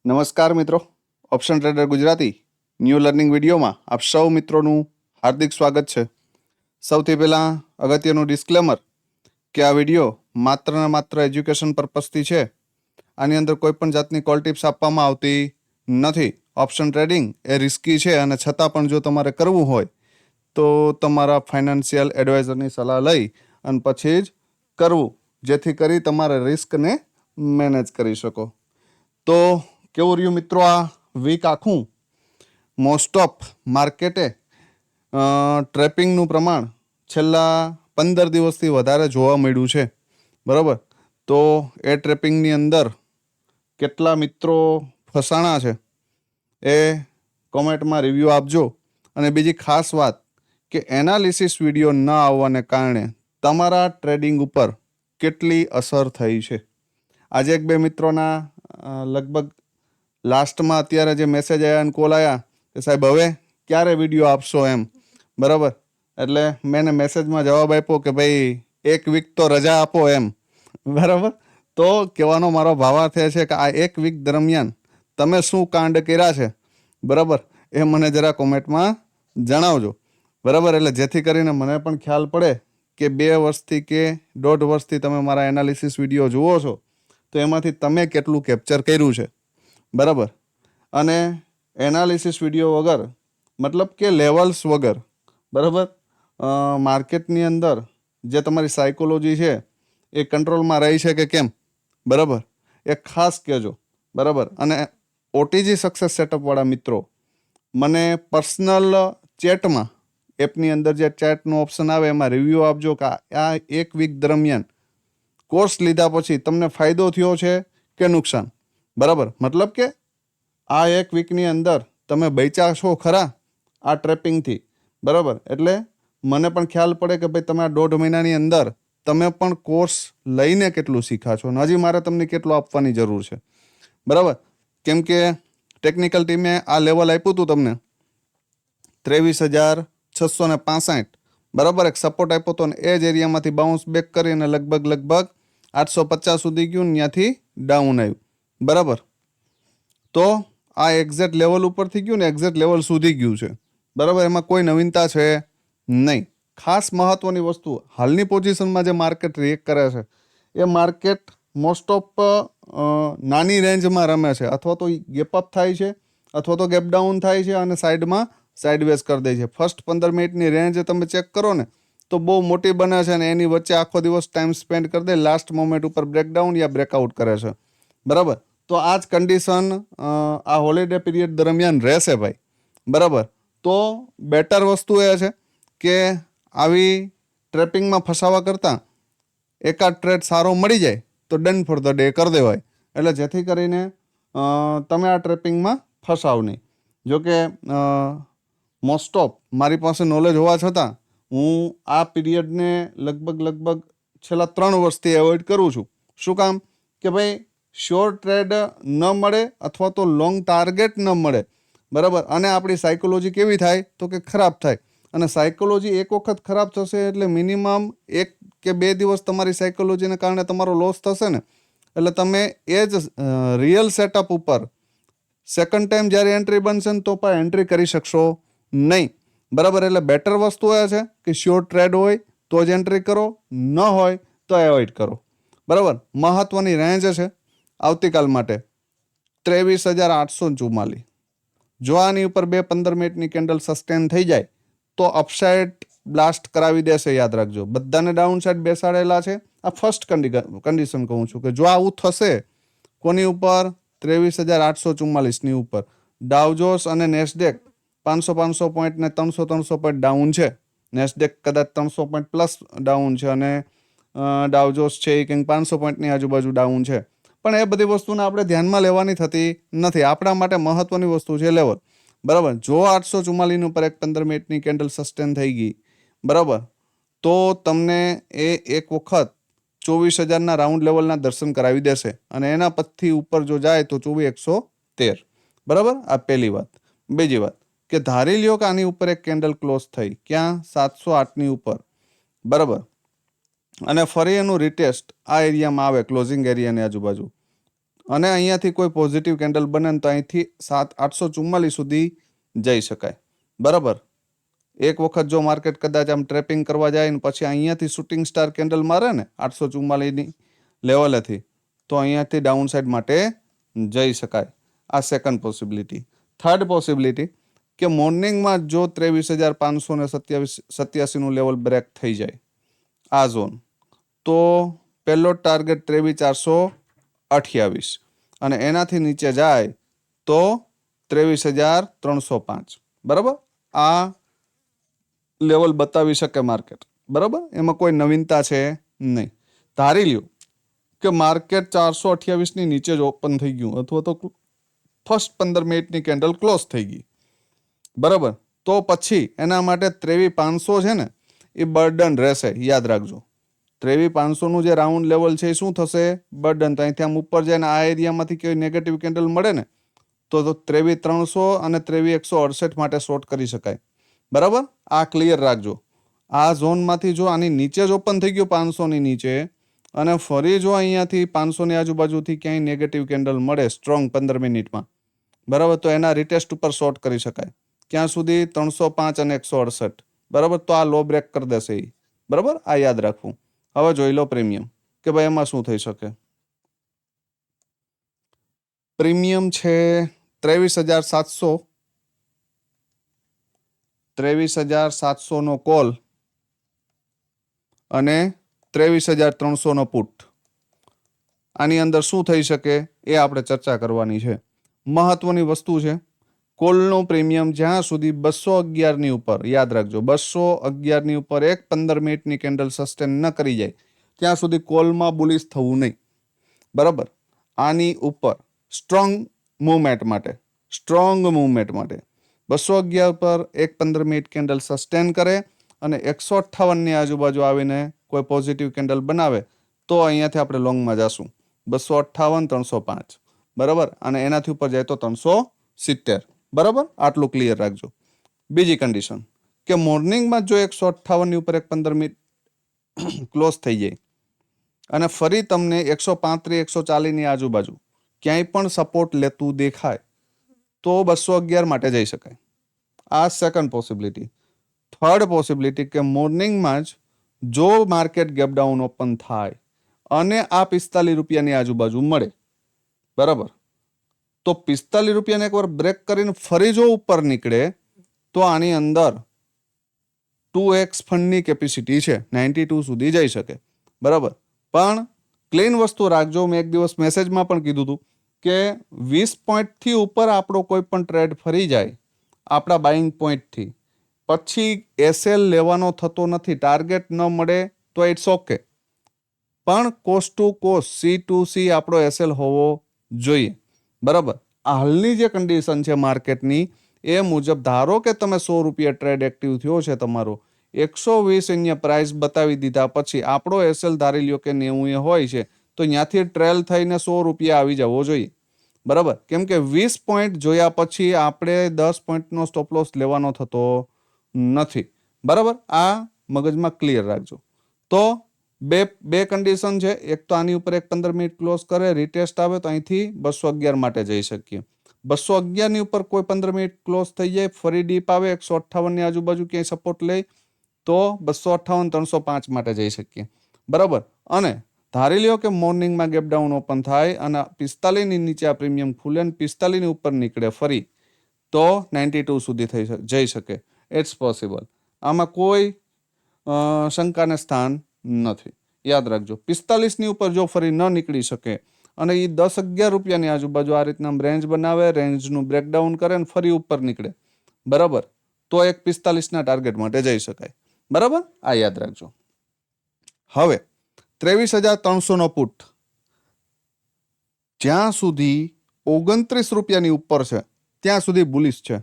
નમસ્કાર મિત્રો, option trader Gujarati new learning વિડીયોમાં આપ સૌ મિત્રોનું હાર્દિક સ્વાગત છે. સૌથી પહેલાં અગત્યનું ડિસ્ક્લેમર કે આ વિડીયો માત્ર ને માત્ર એજ્યુકેશન પર્પઝથી છે. આની અંદર કોઈ પણ જાતની કોલ ટિપ્સ આપવામાં આવતી નથી. ઓપ્શન ટ્રેડિંગ એ રિસ્કી છે અને છતાં પણ જો તમારે કરવું હોય તો તમારા ફાઇનાન્શિયલ એડવાઇઝરની સલાહ લઈ અને પછી જ કરવું, જેથી કરી તમારે રિસ્કને મેનેજ કરી શકો. તો કેવું રહ્યું મિત્રો આ વીક આખું? મોસ્ટ ઓફ માર્કેટે ટ્રેપિંગનું પ્રમાણ છેલ્લા 15 દિવસથી વધારે જોવા મળ્યું છે, બરાબર. તો એ ટ્રેપિંગની અંદર કેટલા મિત્રો ફસાણા છે એ કોમેન્ટમાં રિવ્યૂ આપજો. અને બીજી ખાસ વાત કે એનાલિસિસ વિડીયો ન આવવાને કારણે તમારા ટ્રેડિંગ ઉપર કેટલી અસર થઈ છે. આજે એક બે મિત્રોના લગભગ લાસ્ટમાં અત્યારે જે મેસેજ આવ્યા અને કોલ આવ્યા કે સાહેબ હવે ક્યારે વિડીયો આપશો એમ, બરાબર. એટલે મેં મેસેજમાં જવાબ આપ્યો કે ભાઈ એક વીક તો રજા આપો એમ, બરાબર. તો કહેવાનો મારો ભાવાર્થ એ છે કે આ એક વીક દરમિયાન તમે શું કાંડ કર્યા છે, બરાબર, એ મને જરા કોમેન્ટમાં જણાવજો, બરાબર. એટલે જેથી કરીને મને પણ ખ્યાલ પડે કે 2 વર્ષથી કે 1.5 વર્ષથી તમે મારા એનાલિસિસ વિડીયો જુઓ છો તો એમાંથી તમે કેટલું કેપ્ચર કર્યું છે, બરાબર. અને એનાલિસિસ વિડીયો વગર મતલબ કે લેવલ્સ વગર, બરાબર, માર્કેટની અંદર જે તમારી સાયકોલોજી છે એ કંટ્રોલમાં રહી છે કે કેમ, બરાબર, એ ખાસ કહેજો, બરાબર. અને ઓટીજી સક્સેસ સેટઅપવાળા મિત્રો મને પર્સનલ ચેટમાં એપની અંદર જે ચેટનું ઓપ્શન આવે એમાં રિવ્યૂ આપજો કે આ એક વીક દરમિયાન કોર્સ લીધા પછી તમને ફાયદો થયો છે કે નુકસાન, બરાબર. મતલબ કે આ એક વીકની અંદર તમે બચ્યા છો ખરા આ ટ્રેપિંગથી, બરાબર. એટલે મને પણ ખ્યાલ પડે કે ભાઈ તમે આ 1.5 મહિનાની અંદર તમે પણ કોર્સ લઈને કેટલું શીખા છો અને હજી મારે તમને કેટલું આપવાની જરૂર છે, બરાબર. કેમ કે ટેકનિકલ ટીમે આ લેવલ આપ્યું હતું તમને 23,665, બરાબર, એક સપોર્ટ આપ્યો હતો અને એ જ એરિયામાંથી બાઉન્સ બેક કરીને લગભગ 850 સુધી ગયું, ત્યાંથી ડાઉન આવ્યું, બરાબર. તો આ એક્ઝેક્ટ લેવલ ઉપરથી ગયું ને એક્ઝેક્ટ લેવલ સુધી ગયું છે, બરાબર. એમાં કોઈ નવીનતા છે નહીં. ખાસ મહત્વની વસ્તુ, હાલની પોઝિશનમાં જે માર્કેટ રિએક્ટ કરે છે એ માર્કેટ મોસ્ટ ઓફ નાની રેન્જમાં રમે છે, અથવા તો ગેપ અપ થાય છે અથવા તો ગેપ ડાઉન થાય છે અને સાઈડમાં સાઇડવેઝ કરી દે છે. ફર્સ્ટ 15 મિનિટની રેન્જ તમે ચેક કરો ને તો બહુ મોટી બને છે અને એની વચ્ચે આખો દિવસ ટાઈમ સ્પેન્ડ કરી દે, લાસ્ટ મોમેન્ટ ઉપર બ્રેકડાઉન યા બ્રેકઆઉટ કરે છે, બરાબર. તો આ જ કન્ડિશન આ હોલિડે પીરિયડ દરમિયાન રહેશે ભાઈ, બરાબર. તો બેટર વસ્તુ એ છે કે આવી ટ્રેપિંગમાં ફસાવા કરતાં એકાદ ટ્રેડ સારો મળી જાય તો ડન ફોર ધ ડે કરી દેવાય, એટલે જેથી કરીને તમે આ ટ્રેપિંગમાં ફસાવ નહીં. જોકે મોસ્ટ ઓફ મારી પાસે નોલેજ હોવા છતાં હું આ પીરિયડને લગભગ છેલ્લા 3 વર્ષથી એવોઇડ કરું છું. શું કામ? કે ભાઈ શ્યોર ટ્રેડ ન મળે અથવા તો લોંગ ટાર્ગેટ ન મળે, બરાબર. અને આપણી સાયકોલોજી કેવી થાય તો કે ખરાબ થાય, અને સાયકોલોજી એક વખત ખરાબ થશે એટલે મિનિમમ 1 કે 2 દિવસ તમારી સાયકોલોજીને કારણે તમારો લોસ થશે ને, એટલે તમે એ જ રિયલ સેટઅપ ઉપર સેકન્ડ ટાઈમ જ્યારે એન્ટ્રી બનશે ને તો પણ એન્ટ્રી કરી શકશો નહીં, બરાબર. એટલે બેટર વસ્તુ એ છે કે શ્યોર ટ્રેડ હોય તો જ એન્ટ્રી કરો, ન હોય તો એવોઇડ કરો, બરાબર. મહત્વની રેન્જ છે આવતીકાલ માટે 23,844. જો આની ઉપર 15 મિનિટની કેન્ડલ સસ્ટેન થઈ જાય તો અપસાઇડ બ્લાસ્ટ કરાવી દેશે, યાદ રાખજો. બધાને ડાઉન સાઇડ બેસાડેલા છે. આ ફર્સ્ટ કન્ડિશન કહું છું કે જો આવું થશે કોની ઉપર, 23,844ની ઉપર. ડાઉજોસ અને નેસ્ડેક 500 પોઈન્ટ ને 300 પોઈન્ટ ડાઉન છે. નેસ્ડેક કદાચ 300 પોઈન્ટ પ્લસ ડાઉન છે અને ડાઉજોસ છે એ કંઈક 500 પોઈન્ટની આજુબાજુ ડાઉન છે. પણ એ બધી વસ્તુને આપણે ધ્યાનમાં લેવાની થતી નથી. આપણા માટે મહત્વની વસ્તુ છે લેવલ, બરાબર. જો 844 ઉપર એક 15 મિનિટની કેન્ડલ સસ્ટેન થઈ ગઈ, બરાબર, તો તમને એ એક વખત 24,000ના રાઉન્ડ લેવલના દર્શન કરાવી દેશે અને એના પછી ઉપર જો જાય તો 24,113, બરાબર. આ પહેલી વાત. બીજી વાત કે ધારી લ્યો કે આની ઉપર એક કેન્ડલ ક્લોઝ થઈ ક્યાં, 708ની ઉપર, બરાબર, અને ફરી એનું રિટેસ્ટ આ એરિયામાં આવે ક્લોઝિંગ એરિયાની આજુબાજુ, અને અહીંયાથી કોઈ પોઝિટિવ કેન્ડલ બને તો અહીંથી 844 સુધી જઈ શકાય. બરાબર. એક વખત જો માર્કેટ કદાચ આમ ટ્રેપિંગ કરવા જાય ને પછી અહીંયાથી શૂટિંગ સ્ટાર કેન્ડલ મારે ને 844ની લેવલેથી, તો અહીંયાથી ડાઉન સાઈડ માટે જઈ શકાય. આ સેકન્ડ પોસિબિલિટી. થર્ડ પોસિબિલિટી કે મોર્નિંગમાં જો 23,587નું લેવલ બ્રેક થઈ જાય આ ઝોન, તો પહેલો ટાર્ગેટ 23,428 અને એનાથી નીચે જાય તો 23,305. બરાબર. આ લેવલ બતાવી શકે માર્કેટ. બરાબર. એમાં કોઈ નવીનતા છે નહીં. ધારી લ્યો કે માર્કેટ 428ની નીચે જ ઓપન થઈ ગયું અથવા તો ફર્સ્ટ 15 મિનિટની કેન્ડલ ક્લોઝ થઈ ગઈ. બરાબર. તો પછી એના માટે 23,500 છે ને એ બર્ડન રહેશે. યાદ રાખજો. 23,500નું જે રાઉન્ડ લેવલ છે એ શું થશે? બર્ડન. તો અહીંથી આમ ઉપર જાય ને આ એરિયામાંથી કોઈ નેગેટિવ કેન્ડલ મળે ને તો 23,300 અને 23,168 માટે શોર્ટ કરી શકાય. બરાબર. આ ક્લિયર રાખજો. આ ઝોનમાંથી જો આની નીચે જ ઓપન થઈ ગયું 500ની નીચે અને ફરી જો અહીંયાથી 500ની આજુબાજુથી ક્યાંય નેગેટિવ કેન્ડલ મળે સ્ટ્રોંગ 15 મિનિટમાં, બરાબર, તો એના રિટેસ્ટ ઉપર શોર્ટ કરી શકાય. ક્યાં સુધી? 305 અને 168. બરાબર. તો આ લો બ્રેક કરી દેશે એ. બરાબર. આ યાદ રાખવું. હવે જોઈ લો પ્રીમિયમ કે ભાઈ એમાં શું થઈ શકે. પ્રીમિયમ છે 23,700. 23,700નો કોલ અને 23,300નો પુટ. આની અંદર શું થઈ શકે એ આપણે ચર્ચા કરવાની છે. મહત્વની વસ્તુ છે, કોલનું પ્રીમિયમ જ્યાં સુધી 211ની ઉપર, યાદ રાખજો, 211ની ઉપર એક 15 મિનિટની કેન્ડલ સસ્ટેન ન કરી જાય ત્યાં સુધી કોલમાં બુલિશ થવું નહીં. બરાબર. આની ઉપર સ્ટ્રોંગ મૂવમેન્ટ માટે 211 પર એક 15 મિનિટ કેન્ડલ સસ્ટેન કરે અને 158ની આજુબાજુ આવીને કોઈ પોઝિટિવ કેન્ડલ બનાવે તો અહીંયાથી આપણે લોંગમાં જશું. 258, 305. બરાબર. અને એનાથી ઉપર જાય તો 370. બરાબર. આટલું ક્લિયર રાખજો. બીજી કન્ડિશન કે મોર્નિંગમાં જો 158ની ઉપર એક 15 મિનિટ ક્લોઝ થઈ જાય અને ફરી તમને 135, 140ની આજુબાજુ ક્યાંય પણ સપોર્ટ લેતું દેખાય તો 211 માટે જઈ શકાય. આ સેકન્ડ પોસિબિલિટી. થર્ડ પોસિબિલિટી કે મોર્નિંગમાં જ જો માર્કેટ ગેપ ડાઉન ઓપન થાય અને આ 45 રૂપિયાની આજુબાજુ મળે, બરાબર, તો 45 રૂપિયાને એકવાર બ્રેક કરીને ફરી જો ઉપર નીકળે તો આની અંદર 2x ફંડની કેપેસિટી છે, 92 સુધી જઈ શકે. બરાબર. પણ ક્લીન વસ્તુ રાખજો. મેં એક દિવસ મેસેજમાં પણ કીધું હતું કે 20 પોઈન્ટથી ઉપર આપણો કોઈ પણ ટ્રેડ ફરી જાય આપણા બાઇંગ પોઈન્ટથી, પછી એસએલ લેવાનો થતો નથી. ટાર્ગેટ ન મળે તો ઇટ્સ ઓકે, પણ coast to coast sea to sea આપણો એસએલ હોવો જોઈએ. બરાબર. હાલની જે કન્ડિશન છે માર્કેટની એ મુજબ ધારો કે તમે 100 રૂપિયા ટ્રેડ એક્ટિવ થયો છે તમારો, 120 અહીંયા પ્રાઇસ બતાવી દીધા પછી આપણો એસએલ ધારી લ્યો કે 90 હોય છે તો ત્યાંથી ટ્રેલ થઈને 100 રૂપિયા આવી જવો જોઈએ. બરાબર. કેમ કે 20 પોઈન્ટ જોયા પછી આપણે 10 પોઈન્ટનો સ્ટોપ લોસ લેવાનો થતો નથી. બરાબર. આ મગજમાં ક્લિયર રાખજો. તો બે કન્ડિશન છે. એક તો આની ઉપર એક 15 મિનિટ ક્લોઝ કરે, રિટેસ્ટ આવે તો અહીંથી 211 માટે જઈ શકીએ. 211ની ઉપર કોઈ 15 મિનિટ ક્લોઝ થઈ જાય, ફરી ડીપ આવે 158ની આજુબાજુ ક્યાંય સપોર્ટ લે તો 258, 305 માટે જઈ શકીએ. બરાબર. અને ધારી લ્યો કે મોર્નિંગમાં ગેપ ડાઉન ઓપન થાય અને 45ની નીચે આ પ્રીમિયમ ખુલે ને 45ની ઉપર નીકળે ફરી તો 92 સુધી જઈ શકે. It's possible. આમાં કોઈ શંકાને સ્થાન નથી. યાદ રાખજો. 45ની ઉપર જો ફરી ન નીકળી શકે અને એ 10-11 રૂપિયાની આજુબાજુ આ રીતના રેન્જ બનાવે, રેન્જનું બ્રેકડાઉન કરે ને ફરી ઉપર નીકળે, બરાબર, તો એક 45ના ટાર્ગેટ માટે જઈ શકાય. બરાબર. આ યાદ રાખજો. હવે 23,300નો પુટ જ્યાં સુધી 29 રૂપિયાની ઉપર છે ત્યાં સુધી બુલિશ છે.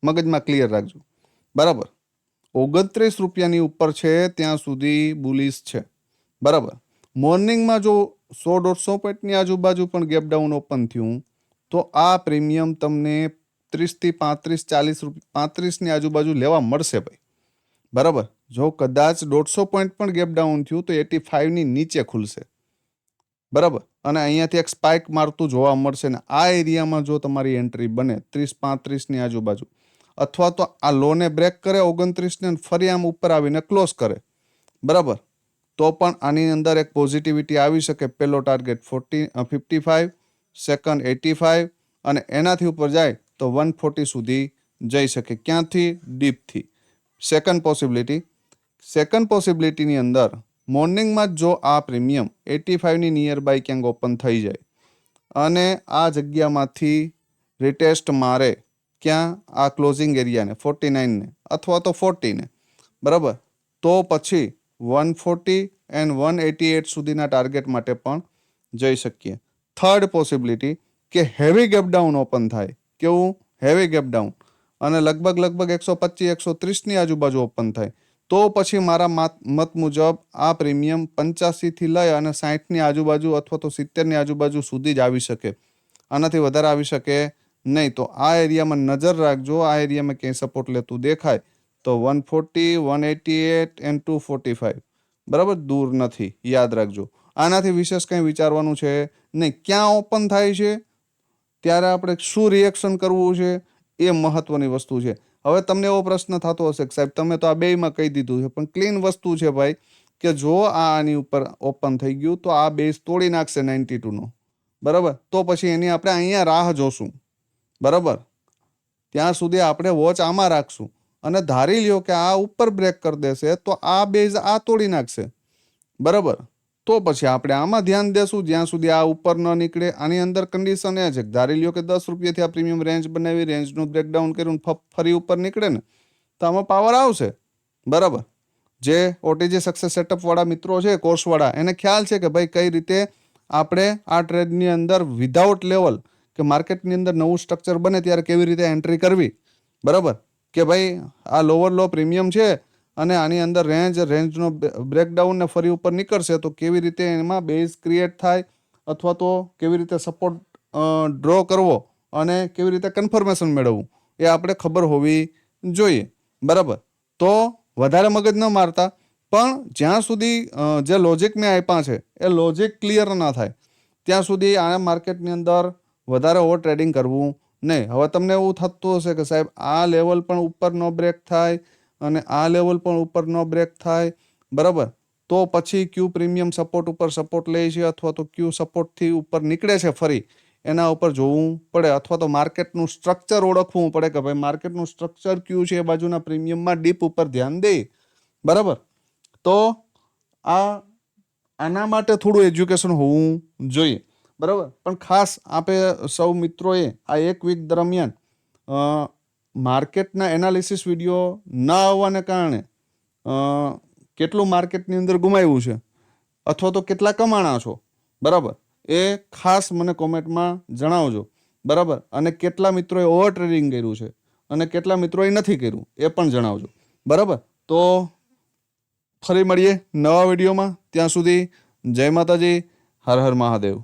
મગજમાં ક્લિયર રાખજો. બરાબર. 29 રૂપિયાની ઉપર છે ત્યાં સુધી બુલિશ છે. બરાબર. મોર્નિંગમાં જો 100-150 પોઈન્ટની આજુબાજુ પણ ગેપ ડાઉન ઓપન થયું તો આ પ્રીમિયમ તમને 30થી 35, 40, 35ની આજુબાજુ લેવા મળશે ભાઈ. બરાબર. જો કદાચ 150 પોઈન્ટ પણ ગેપ ડાઉન થયું તો 85ની નીચે ખુલશે. બરાબર, અને અહીંયાથી એક સ્પાઇક મારતું જોવા મળશે ને આ એરિયામાં જો તમારી એન્ટ્રી બને 30-35ની આજુબાજુ, અથવા તો આ લોને બ્રેક કરે 29ને ફરી આમ ઉપર આવીને ક્લોઝ કરે, બરાબર, તો પણ આની અંદર એક પોઝિટિવિટી આવી શકે. પહેલો ટાર્ગેટ 55, સેકન્ડ 85 અને એનાથી ઉપર જાય તો 140 સુધી જઈ શકે. ક્યાંથી? ડીપથી. સેકન્ડ પોસિબિલિટીની અંદર મોર્નિંગમાં જો આ પ્રીમિયમ 85ની નિયર બાય ક્યાંક ઓપન થઈ જાય અને આ જગ્યામાંથી રિટેસ્ટ મારે ક્યાં? આ ક્લોઝિંગ એરિયાને 49ને અથવા તો 40ને, બરાબર, તો પછી 140 એન્ડ 188 સુધીના ટાર્ગેટ માટે પણ જઈ શકીએ. થર્ડ પોસિબિલિટી કે હેવી ગેપડાઉન ઓપન થાય. કેવું? હેવી ગેપડાઉન, અને લગભગ 125-130ની આજુબાજુ ઓપન થાય તો પછી મારા મત મુજબ આ પ્રીમિયમ 85થી લઈ અને 60ની આજુબાજુ અથવા તો 70ની આજુબાજુ સુધી જ આવી શકે, આનાથી વધારે આવી શકે નહીં. તો આ એરિયામાં નજર રાખજો. આ એરિયામાં ક્યાંય સપોર્ટ લેતું દેખાય તો 140, 188 એન્ડ 245, બરાબર, દૂર નથી, યાદ રાખજો. આનાથી વિશેષ કંઈ વિચારવાનું છે નહીં. ક્યાં ઓપન થાય છે ત્યારે આપણે શું રિએક્શન કરવું છે એ મહત્વની વસ્તુ છે. હવે તમને એવો પ્રશ્ન થતો હશે કે સાહેબ તમે તો આ બેયમાં કહી દીધું છે, પણ ક્લીન વસ્તુ છે ભાઈ કે જો આની ઉપર ઓપન થઈ ગયું તો આ બેઝ તોડી નાખશે 92નો, બરાબર, તો પછી એની આપણે અહીંયા રાહ જોશું, બરાબર. ત્યાં સુધી આપણે વોચ આમાં રાખશું અને ધારી લ્યો કે આ ઉપર બ્રેક કરી દેશે તો આ બેઝ આ તોડી નાખશે, બરાબર, તો પછી આપણે આમાં ધ્યાન દેશું જ્યાં સુધી આ ઉપર ન નીકળે. આની અંદર કન્ડિશન એ છે કે ધારી લ્યો કે 10 રૂપિયાથી આ પ્રીમિયમ રેન્જ બનાવી, રેન્જનું બ્રેકડાઉન કર્યું, ફરી ઉપર નીકળે ને તો આમાં પાવર આવશે, બરાબર. જે ઓટીજી સક્સેસ સેટઅપ વાળા મિત્રો છે, કોર્સવાળા, એને ખ્યાલ છે કે ભાઈ કઈ રીતે આપણે આ ટ્રેડની અંદર વિધાઉટ લેવલ કે માર્કેટની અંદર નવું સ્ટ્રક્ચર બને ત્યારે કેવી રીતે એન્ટ્રી કરવી, બરાબર, કે ભાઈ આ લોવર લો પ્રીમિયમ છે અને આની અંદર રેન્જનો બ્રેકડાઉન ને ફરી ઉપર નીકળશે તો કેવી રીતે એમાં બેઝ ક્રિએટ થાય અથવા તો કેવી રીતે સપોર્ટ ડ્રો કરવો અને કેવી રીતે કન્ફર્મેશન મેળવવું એ આપણે ખબર હોવી જોઈએ, બરાબર. તો વધારે મગજ ન મારતા, પણ જ્યાં સુધી જે લોજિક મેં આપ્યા છે એ લોજિક ક્લિયર ના થાય ત્યાં સુધી આ માર્કેટની અંદર વધારે ઓવર ટ્રેડિંગ કરવું નહીં. હવે તમને એવું થતું હશે કે સાહેબ આ લેવલ પણ ઉપર નો બ્રેક થાય અને આ લેવલ પણ ઉપર નો બ્રેક થાય, બરાબર, તો પછી ક્યુ પ્રીમિયમ સપોર્ટ ઉપર સપોર્ટ લે છે અથવા તો ક્યુ સપોર્ટથી ઉપર નીકળે છે ફરી એના ઉપર જોવું પડે, અથવા તો માર્કેટનું સ્ટ્રક્ચર ઓળખવું પડે કે ભાઈ માર્કેટનું સ્ટ્રક્ચર ક્યુ છે એ બાજુના પ્રીમિયમમાં ડીપ ઉપર ધ્યાન દે, બરાબર. તો આના માટે થોડું એજ્યુકેશન હોવું જોઈએ, બરાબર. પણ ખાસ આપણે સૌ મિત્રોએ આ એક વીક દરમિયાન માર્કેટના એનાલિસિસ વિડીયો ન આવવાને કારણે કેટલું માર્કેટની અંદર ગુમાવ્યું છે અથવા તો કેટલા કમાણા છો, બરાબર, એ ખાસ મને કોમેન્ટમાં જણાવજો, બરાબર. અને કેટલા મિત્રોએ ઓવર ટ્રેડિંગ કર્યું છે અને કેટલા મિત્રોએ નથી કર્યું એ પણ જણાવજો, બરાબર. તો ફરી મળીએ નવા વિડીયોમાં. ત્યાં સુધી જય માતાજી, હર હર મહાદેવ.